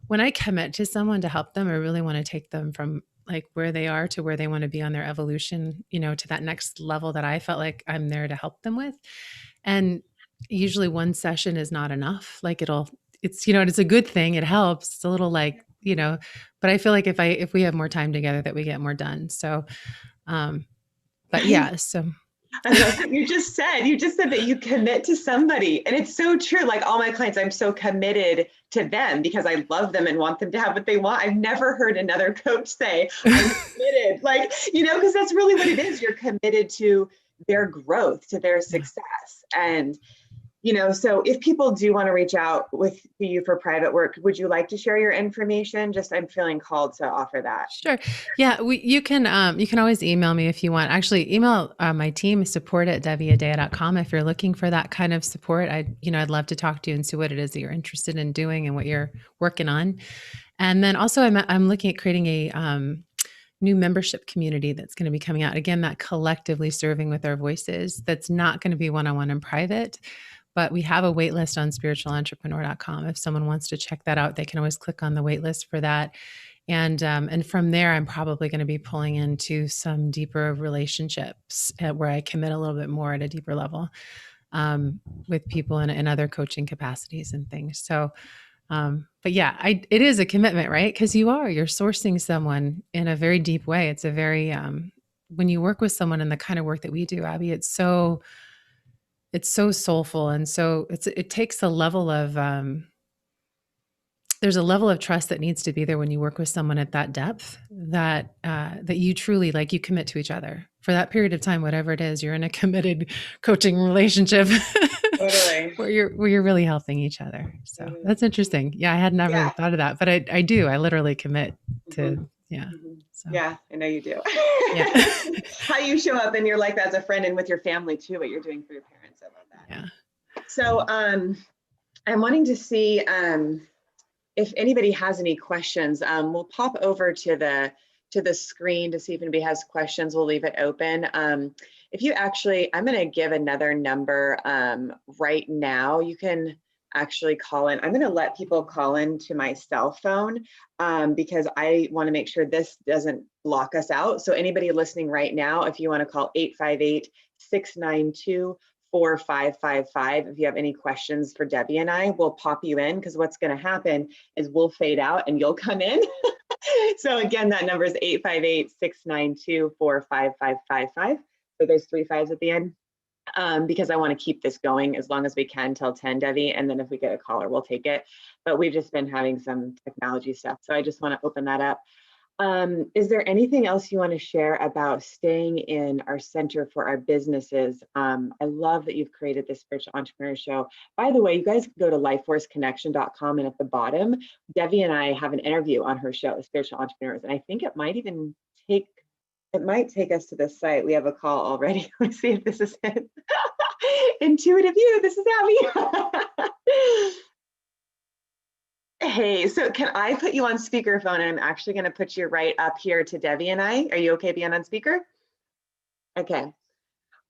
when I commit to someone to help them, I really want to take them from like where they are to where they want to be on their evolution, to that next level that I felt like I'm there to help them with. And usually one session is not enough. Like it's a good thing. It helps. It's a little like, but I feel like if we have more time together that we get more done. So, um, but I, yeah, so I love what you just said. You just said that you commit to somebody. And it's so true. Like all my clients, I'm so committed to them because I love them and want them to have what they want. I've never heard another coach say, I'm committed. Like, because that's really what it is. You're committed to their growth, to their yeah. success. And so if people do want to reach out with you for private work, would you like to share your information? Just I'm feeling called to offer that. Sure. Yeah, you can always email me if you want. Actually, email my team support@deviadea.com if you're looking for that kind of support. I'd love to talk to you and see what it is that you're interested in doing and what you're working on. And then also I'm looking at creating a new membership community that's going to be coming out. Again, that collectively serving with our voices. That's not going to be one-on-one and private, But we have a wait list on spiritualentrepreneur.com. If someone wants to check that out, they can always click on the wait list for that. And from there, I'm probably going to be pulling into some deeper relationships where I commit a little bit more at a deeper level with people in other coaching capacities and things. So, but yeah, it is a commitment, right? Because you're sourcing someone in a very deep way. It's a very when you work with someone in the kind of work that we do, Abby, it's so soulful, and so it takes a level of there's a level of trust that needs to be there when you work with someone at that depth that you truly like you commit to each other for that period of time, whatever it is. You're in a committed coaching relationship Totally. where you're really helping each other. So Totally. that's interesting. Yeah, I had never Yeah. thought of that, but I do. I literally commit Mhm. to yeah. Mhm. So Yeah, I know you do. yeah. How you show up in your life as a friend and with your family too, what you're doing for your parents. I love that. Yeah. So I'm wanting to see if anybody has any questions. We'll pop over to the screen to see if anybody has questions. We'll leave it open. If you actually, I'm going to give another number right now. You can actually call in. I'm going to let people call in to my cell phone because I want to make sure this doesn't lock us out. So anybody listening right now, if you want to call 858-692-4555. If you have any questions for Debbie and I, we'll pop you in because what's going to happen is we'll fade out and you'll come in. So again, that number is 858-692-45555. So there's 3 5s at the end because I want to keep this going as long as we can till 10, Debbie. And then if we get a caller, we'll take it. But we've just been having some technology stuff. So I just want to open that up. Is there anything else you want to share about staying in our center for our businesses? I love that you've created this Spiritual Entrepreneur Show. By the way, you guys can go to lifeforceconnection.com, and at the bottom, Debbie and I have an interview on her show, Spiritual Entrepreneurs, and I think it might even take us to this site. We have a call already. Let's see if this is it. Intuitive You, this is Abby. Hey, so can I put you on speakerphone? And I'm actually going to put you right up here to Debbie and I. Are you okay being on speaker? Okay.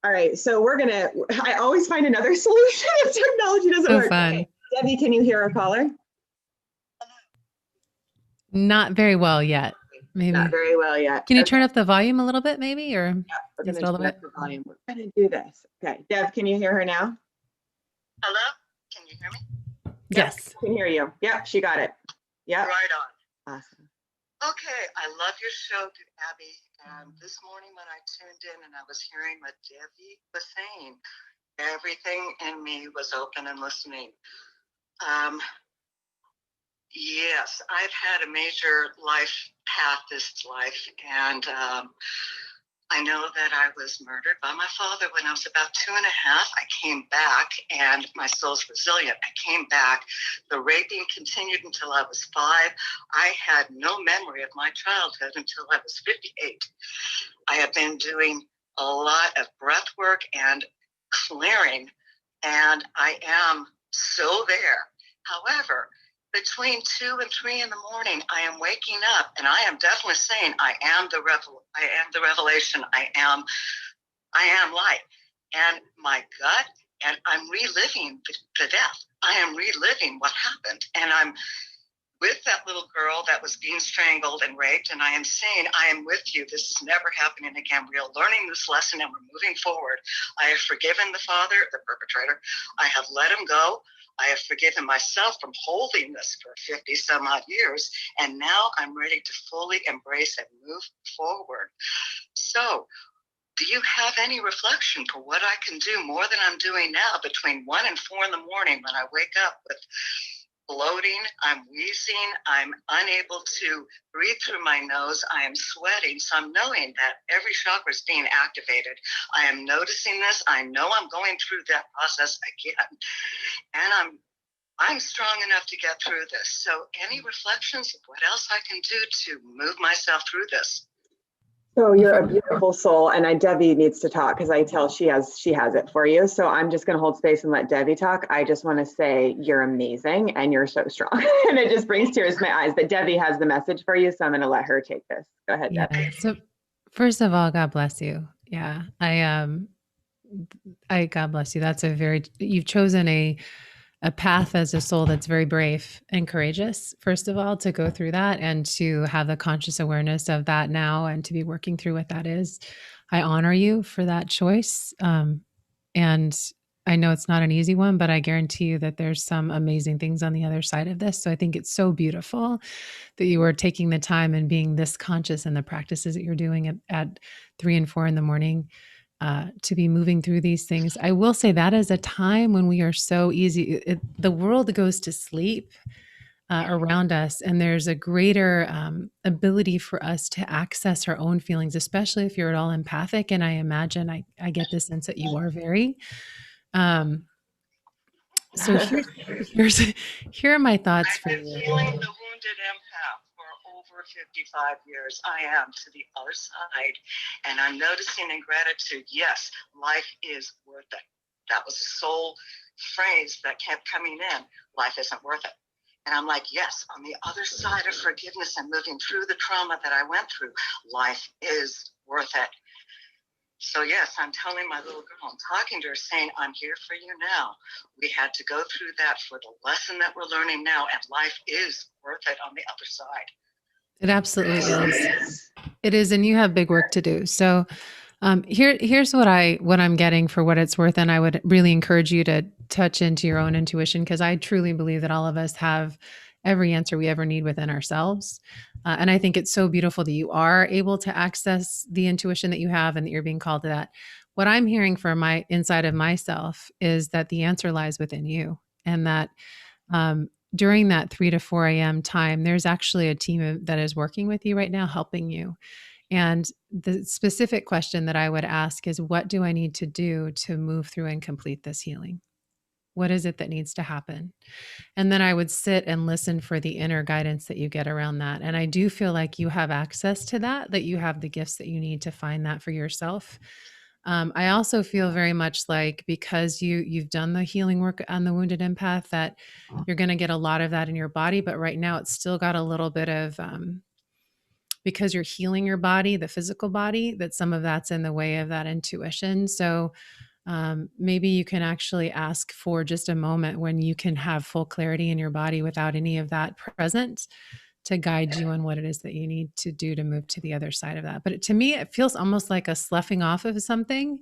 All right. So I always find another solution if technology doesn't So work. fun. Okay. Debbie, can you hear our caller? Not very well yet. Maybe. Not very well yet. Can you Okay. turn up the volume a little bit, maybe, or We're is going it to all the turn way? up the volume. We're going to do this. Okay. Deb, can you hear her now? Hello? Can you hear me? Yes. Yep, I can hear you. Yep, she got it. Yep. Right on. Awesome. Okay, I love your show, Abby. And this morning when I tuned in and I was hearing what Debbie was saying, everything in me was open and listening. Yes, I've had a major life path this life, and I know that I was murdered by my father when I was about 2.5. I came back, and my soul's resilient. I came back. The raping continued until I was 5. I had no memory of my childhood until I was 58. I have been doing a lot of breath work and clearing, and I am so there. However, between 2 and 3 in the morning, I am waking up, and I am definitely saying, I am the revelation. I am light, and my gut, and I'm reliving the death. I am reliving what happened, and I'm with that little girl that was being strangled and raped, and I am saying, I am with you. This is never happening again. We are learning this lesson, and we're moving forward. I have forgiven the father, the perpetrator. I have let him go. I have forgiven myself from holding this for 50 some odd years, and now I'm ready to fully embrace and move forward. So, do you have any reflection for what I can do more than I'm doing now between 1 and 4 in the morning when I wake up with bloating, I'm wheezing, I'm unable to breathe through my nose, I am sweating. So I'm knowing that every chakra is being activated. I am noticing this. I know I'm going through that process again. And I'm strong enough to get through this. So any reflections of what else I can do to move myself through this? So you're a beautiful soul, and Debbie needs to talk because I tell she has it for you. So I'm just going to hold space and let Debbie talk. I just want to say you're amazing and you're so strong, and it just brings tears to my eyes. But Debbie has the message for you, so I'm going to let her take this. Go ahead, Yeah. Debbie. So first of all, God bless you. Yeah. God bless you. You've chosen a path as a soul that's very brave and courageous, first of all, to go through that and to have the conscious awareness of that now and to be working through what that is. I honor you for that choice. And I know it's not an easy one, but I guarantee you that there's some amazing things on the other side of this. So I think it's so beautiful that you are taking the time and being this conscious in the practices that you're doing at 3 and 4 in the morning, to be moving through these things. I will say that is a time when we are so easy. The world goes to sleep around us, and there's a greater ability for us to access our own feelings, especially if you're at all empathic. And I imagine I get the sense that you are very. Um, so here are my thoughts I've for been you. feeling the wounded empath for over 55 years. I am to the other side. And I'm noticing in gratitude, yes, life is worth it. That was a soul phrase that kept coming in. Life isn't worth it. And I'm like, yes, on the other side of forgiveness and moving through the trauma that I went through, life is worth it. So yes, I'm telling my little girl, I'm talking to her saying, I'm here for you now. We had to go through that for the lesson that we're learning now, and life is worth it on the other side. It absolutely is. It is, and you have big work to do. So here's what I'm getting for what it's worth, and I would really encourage you to touch into your own intuition, because I truly believe that all of us have every answer we ever need within ourselves. And I think it's so beautiful that you are able to access the intuition that you have and that you're being called to that. What I'm hearing from my inside of myself is that the answer lies within you, and that during that 3 to 4 a.m. time, there's actually a team that is working with you right now, helping you. And the specific question that I would ask is, what do I need to do to move through and complete this healing? What is it that needs to happen? And then I would sit and listen for the inner guidance that you get around that. And I do feel like you have access to that you have the gifts that you need to find that for yourself. I also feel very much like, because you've done the healing work on the wounded empath, that you're going to get a lot of that in your body. But right now, it's still got a little bit of because you're healing your body, the physical body, that some of that's in the way of that intuition. So maybe you can actually ask for just a moment when you can have full clarity in your body without any of that present, to guide you on what it is that you need to do to move to the other side of that. But to me, it feels almost like a sloughing off of something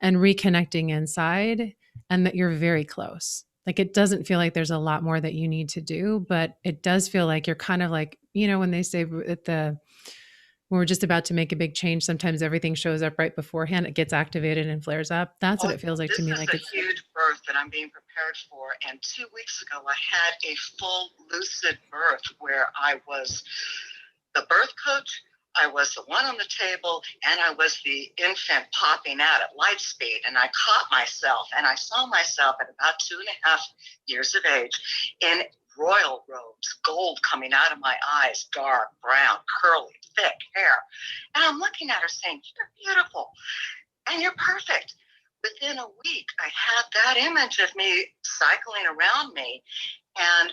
and reconnecting inside, and that you're very close. Like, it doesn't feel like there's a lot more that you need to do, but it does feel like you're kind of like, when they say when we're just about to make a big change, sometimes everything shows up right beforehand. It gets activated and flares up. That's what it feels like to me. This is a huge birth that I'm being prepared for. And 2 weeks ago, I had a full lucid birth where I was the birth coach, I was the one on the table, and I was the infant popping out at light speed. And I caught myself, and I saw myself at about 2.5 years of age in royal robes, gold coming out of my eyes, dark brown, curly, thick hair. And I'm looking at her saying, you're beautiful and you're perfect. Within a week, I had that image of me cycling around me, and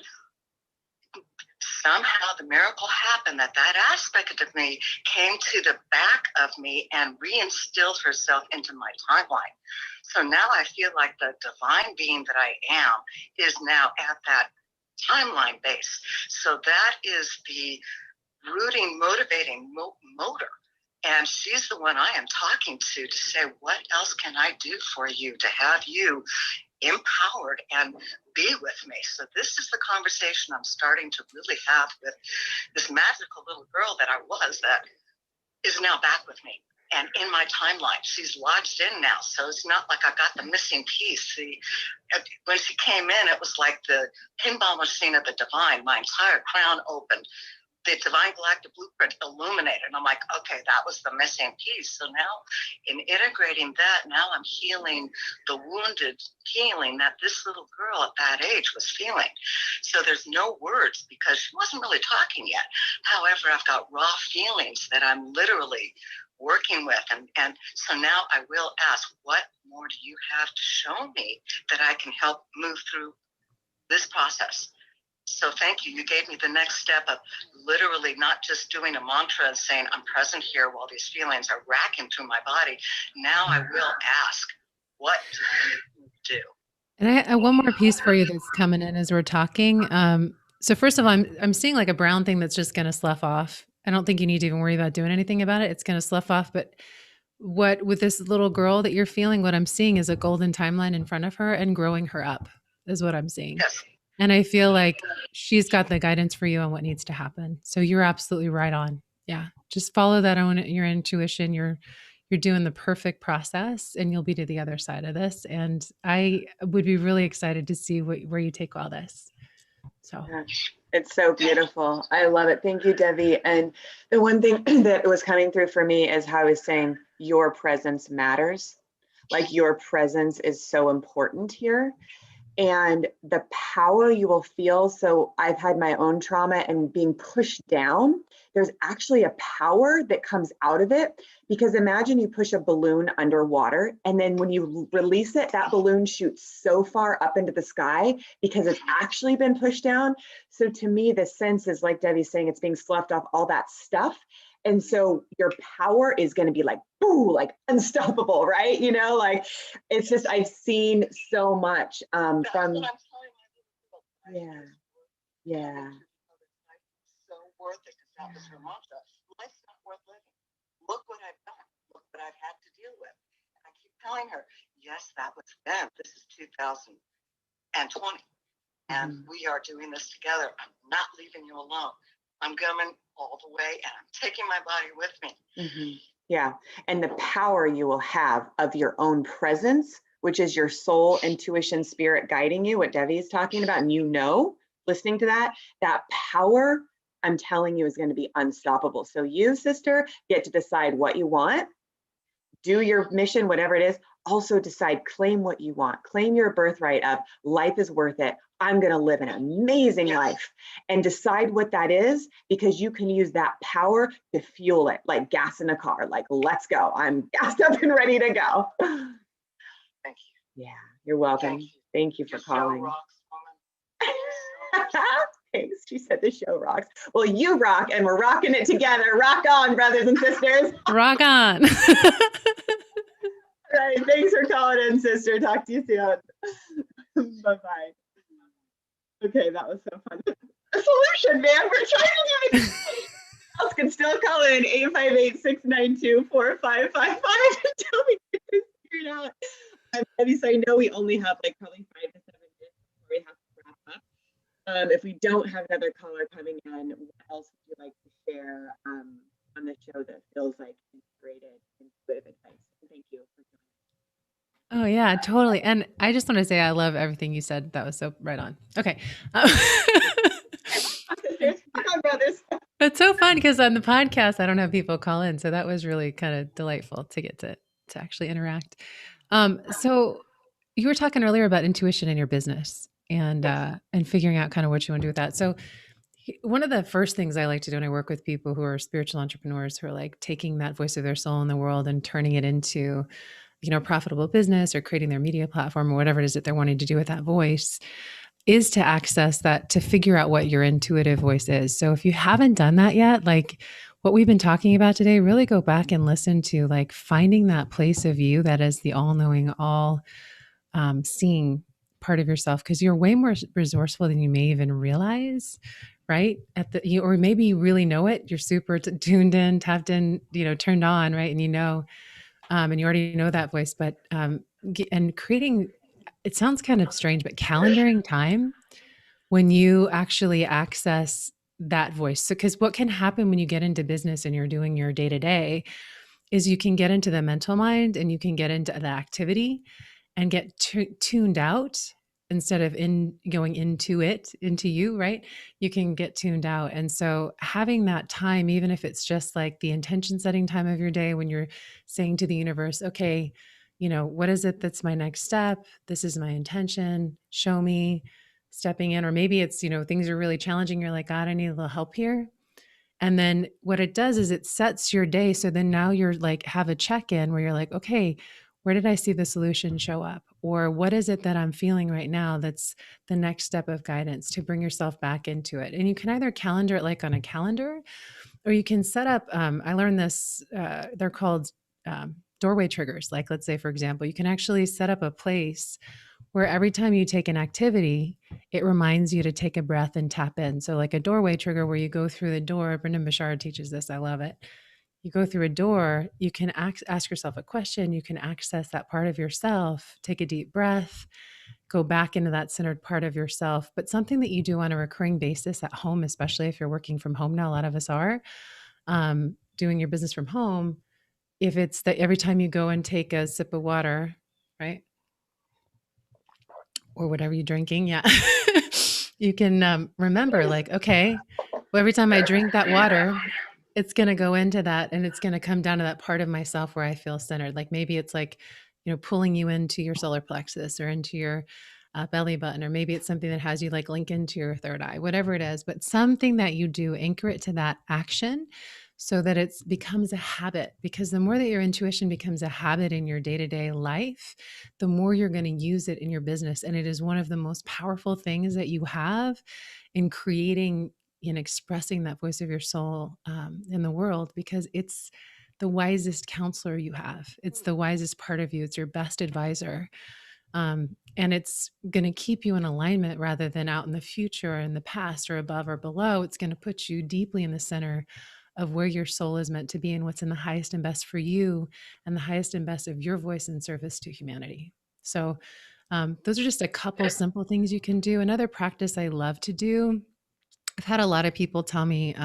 somehow the miracle happened that aspect of me came to the back of me and reinstilled herself into my timeline. So now I feel like the divine being that I am is now at that timeline base. So that is the rooting, motivating motor. And she's the one I am talking to say, what else can I do for you to have you empowered and be with me? So this is the conversation I'm starting to really have with this magical little girl that I was, that is now back with me and in my timeline. She's lodged in now, so it's not like I got the missing piece. When she came in, it was like the pinball machine of the divine. My entire crown opened, the divine galactic blueprint illuminated. And I'm like, okay, that was the missing piece. So now in integrating that, now I'm healing the wounded healing that this little girl at that age was feeling. So there's no words because she wasn't really talking yet. However, I've got raw feelings that I'm literally working with. And so now I will ask, what more do you have to show me that I can help move through this process? So thank you. You gave me the next step of literally not just doing a mantra and saying, I'm present here while these feelings are racking through my body. Now I will ask, what do we need to do? And I one more piece for you that's coming in as we're talking. So first of all, I'm seeing like a brown thing that's just going to slough off. I don't think you need to even worry about doing anything about it. It's going to slough off. But what with this little girl that you're feeling, what I'm seeing is a golden timeline in front of her and growing her up is what I'm seeing. Yes. And I feel like she's got the guidance for you on what needs to happen. So you're absolutely right on. Yeah. Just follow that own your intuition. You're doing the perfect process and you'll be to the other side of this. And I would be really excited to see where you take all this. So it's so beautiful. I love it. Thank you, Debbie. And the one thing that was coming through for me is how I was saying your presence matters. Like your presence is so important here. And the power you will feel. So I've had my own trauma and being pushed down. There's actually a power that comes out of it, because imagine you push a balloon underwater, and then when you release it, that balloon shoots so far up into the sky because it's actually been pushed down. So to me, the sense is like Debbie's saying, it's being sloughed off all that stuff. And so your power is going to be like, boo, like unstoppable, right? You know, like it's just, I've seen so much from, yeah, yeah. So worth it, because that was her mantra. Life's not worth living. Look what I've done. Look what I've had to deal with. And I keep telling her, yes, that was then. This is 2020. And we are doing this together. I'm not leaving you alone. I'm coming all the way and I'm taking my body with me. Yeah. And the power you will have of your own presence, which is your soul, intuition, spirit guiding you, what Debbie is talking about. And listening to that power, I'm telling you, is going to be unstoppable. So you, sister, get to decide what you want, do your mission, whatever it is. Also decide, claim what you want, claim your birthright of life is worth it. I'm going to live an amazing life, and decide what that is, because you can use that power to fuel it like gas in a car. Like, let's go. I'm gassed up and ready to go. Thank you. Yeah, you're welcome. Thank you for calling. Thanks. She said the show rocks. Well, you rock, and we're rocking it together. Rock on, brothers and sisters. rock on. All right. Thanks for calling in, sister. Talk to you soon. Bye-bye. Okay, that was so fun. A solution, man. We're trying to do it. Else can still call in 858-692-4555 and tell me if it's figured out. Debbie, so I know we only have like probably 5 to 7 minutes before we have to wrap up. If we don't have another caller coming in, what else would you like to share on the show that feels like integrated intuitive advice? Thank you for joining. Oh yeah, totally. And I just want to say I love everything you said. That was so right on. Okay. It's so fun because on the podcast I don't have people call in, so that was really kind of delightful to get to actually interact. So you were talking earlier about intuition in your business and figuring out kind of what you want to do with that. So one of the first things I like to do when I work with people who are spiritual entrepreneurs who are like taking that voice of their soul in the world and turning it into, profitable business or creating their media platform or whatever it is that they're wanting to do with that voice, is to access that, to figure out what your intuitive voice is. So if you haven't done that yet, like what we've been talking about today, really go back and listen to like finding that place of you that is the all-knowing, all seeing part of yourself, because you're way more resourceful than you may even realize, right? Or maybe you really know it. You're super tuned in, tapped in, turned on, right? And and you already know that voice, but and creating, it sounds kind of strange, but calendaring time when you actually access that voice. So, because what can happen when you get into business and you're doing your day to day is you can get into the mental mind and you can get into the activity and get tuned out instead of going into you, right? You can get tuned out. And so having that time, even if it's just like the intention setting time of your day when you're saying to the universe, okay, what is it that's my next step? This is my intention. Show me, stepping in. Or maybe it's, things are really challenging. You're like, God, I need a little help here. And then what it does is it sets your day. So then now you're like, have a check-in where you're like, okay, where did I see the solution show up? Or what is it that I'm feeling right now that's the next step of guidance to bring yourself back into it? And you can either calendar it like on a calendar, or you can set up, I learned this, they're called doorway triggers. Like, let's say, for example, you can actually set up a place where every time you take an activity, it reminds you to take a breath and tap in. So, like a doorway trigger where you go through the door, Brendan Bashar teaches this. I love it. You go through a door, you can ask yourself a question. You can access that part of yourself, take a deep breath, go back into that centered part of yourself. But something that you do on a recurring basis at home, especially if you're working from home now, a lot of us are doing your business from home. If it's that every time you go and take a sip of water, right? Or whatever you're drinking, yeah, you can remember, like, okay, well, every time I drink that water, it's going to go into that and it's going to come down to that part of myself where I feel centered. Like maybe it's like, pulling you into your solar plexus or into your belly button, or maybe it's something that has you like link into your third eye, whatever it is, but something that you do, anchor it to that action so that it becomes a habit. Because the more that your intuition becomes a habit in your day-to-day life, the more you're going to use it in your business. And it is one of the most powerful things that you have in creating and expressing that voice of your soul in the world, because it's the wisest counselor you have. It's the wisest part of you. It's your best advisor. And it's going to keep you in alignment rather than out in the future or in the past or above or below. It's going to put you deeply in the center of where your soul is meant to be and what's in the highest and best for you and the highest and best of your voice and service to humanity. So those are just a couple simple things you can do. Another practice I love to do, I've had a lot of people tell me,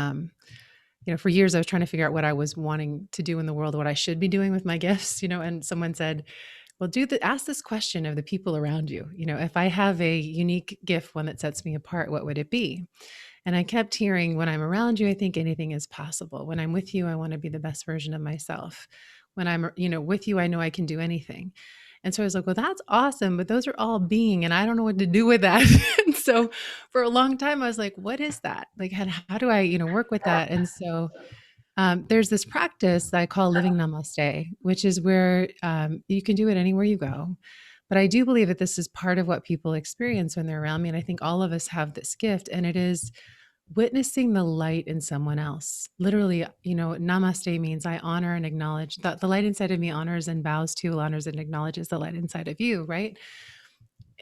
for years I was trying to figure out what I was wanting to do in the world, what I should be doing with my gifts, and someone said, well, ask this question of the people around you. If I have a unique gift, one that sets me apart, what would it be? And I kept hearing, when I'm around you, I think anything is possible. When I'm with you, I want to be the best version of myself. When I'm, with you, I know I can do anything. And so I was like, well, that's awesome, but those are all being, and I don't know what to do with that. And so for a long time, I was like, what is that? Like, how do I, work with that? And so there's this practice that I call living namaste, which is where you can do it anywhere you go. But I do believe that this is part of what people experience when they're around me. And I think all of us have this gift, and it is witnessing the light in someone else. Literally, namaste means I honor and acknowledge that the light inside of me honors and bows to, honors and acknowledges the light inside of you, right?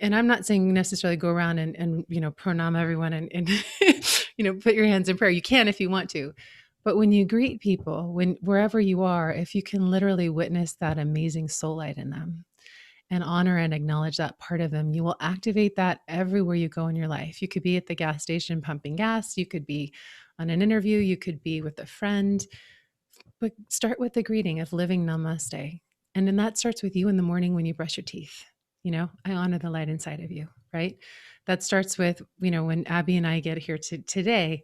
And I'm not saying necessarily go around and pranam everyone and put your hands in prayer. You can if you want to. But when you greet people, wherever you are, if you can literally witness that amazing soul light in them and honor and acknowledge that part of them, you will activate that everywhere you go in your life. You could be at the gas station pumping gas. You could be on an interview. You could be with a friend. But start with the greeting of living namaste. And then that starts with you in the morning when you brush your teeth. I honor the light inside of you, right? That starts with, when Abby and I get here today,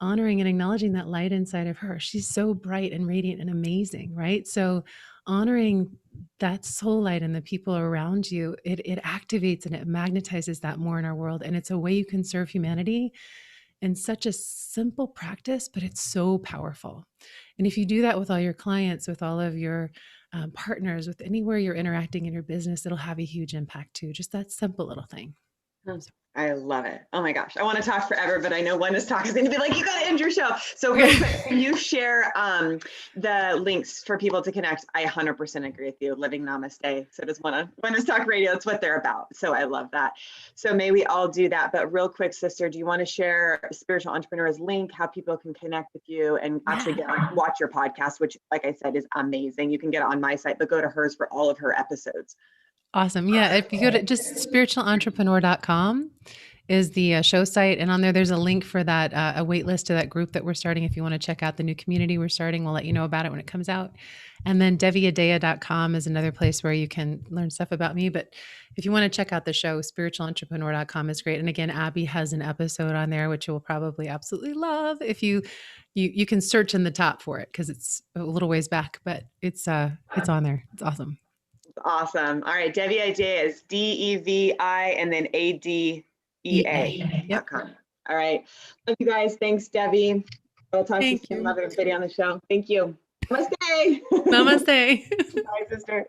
honoring and acknowledging that light inside of her. She's so bright and radiant and amazing, right? So honoring that soul light and the people around you, it activates and it magnetizes that more in our world. And it's a way you can serve humanity in such a simple practice, but it's so powerful. And if you do that with all your clients, with all of your partners, with anywhere you're interacting in your business, it'll have a huge impact too. Just that simple little thing. I love it. Oh my gosh. I want to talk forever, but I know Oneness Talk is going to be like, you got to end your show. So real quick, can you share the links for people to connect? I 100% agree with you. Living Namaste. So does Oneness Talk Radio. It's what they're about. So I love that. So may we all do that. But real quick, sister, do you want to share Spiritual Entrepreneur's link, how people can connect with you and actually watch your podcast, which, like I said, is amazing. You can get it on my site, but go to hers for all of her episodes. Awesome. Yeah. If you go to just spiritualentrepreneur.com is the show site. And on there's a link for that, a wait list to that group that we're starting. If you want to check out the new community we're starting, we'll let you know about it when it comes out. And then deviadea.com is another place where you can learn stuff about me. But if you want to check out the show, spiritualentrepreneur.com is great. And again, Abby has an episode on there, which you will probably absolutely love. If you can search in the top for it because it's a little ways back, but it's on there. It's awesome. Awesome. All right. Devi Idea is DEVI and then ADEA.com. Yep. All right. Love you guys. Thanks, Devi. I'll talk to you soon. Love everybody on the show. Thank you. Namaste. Namaste. Bye, sister.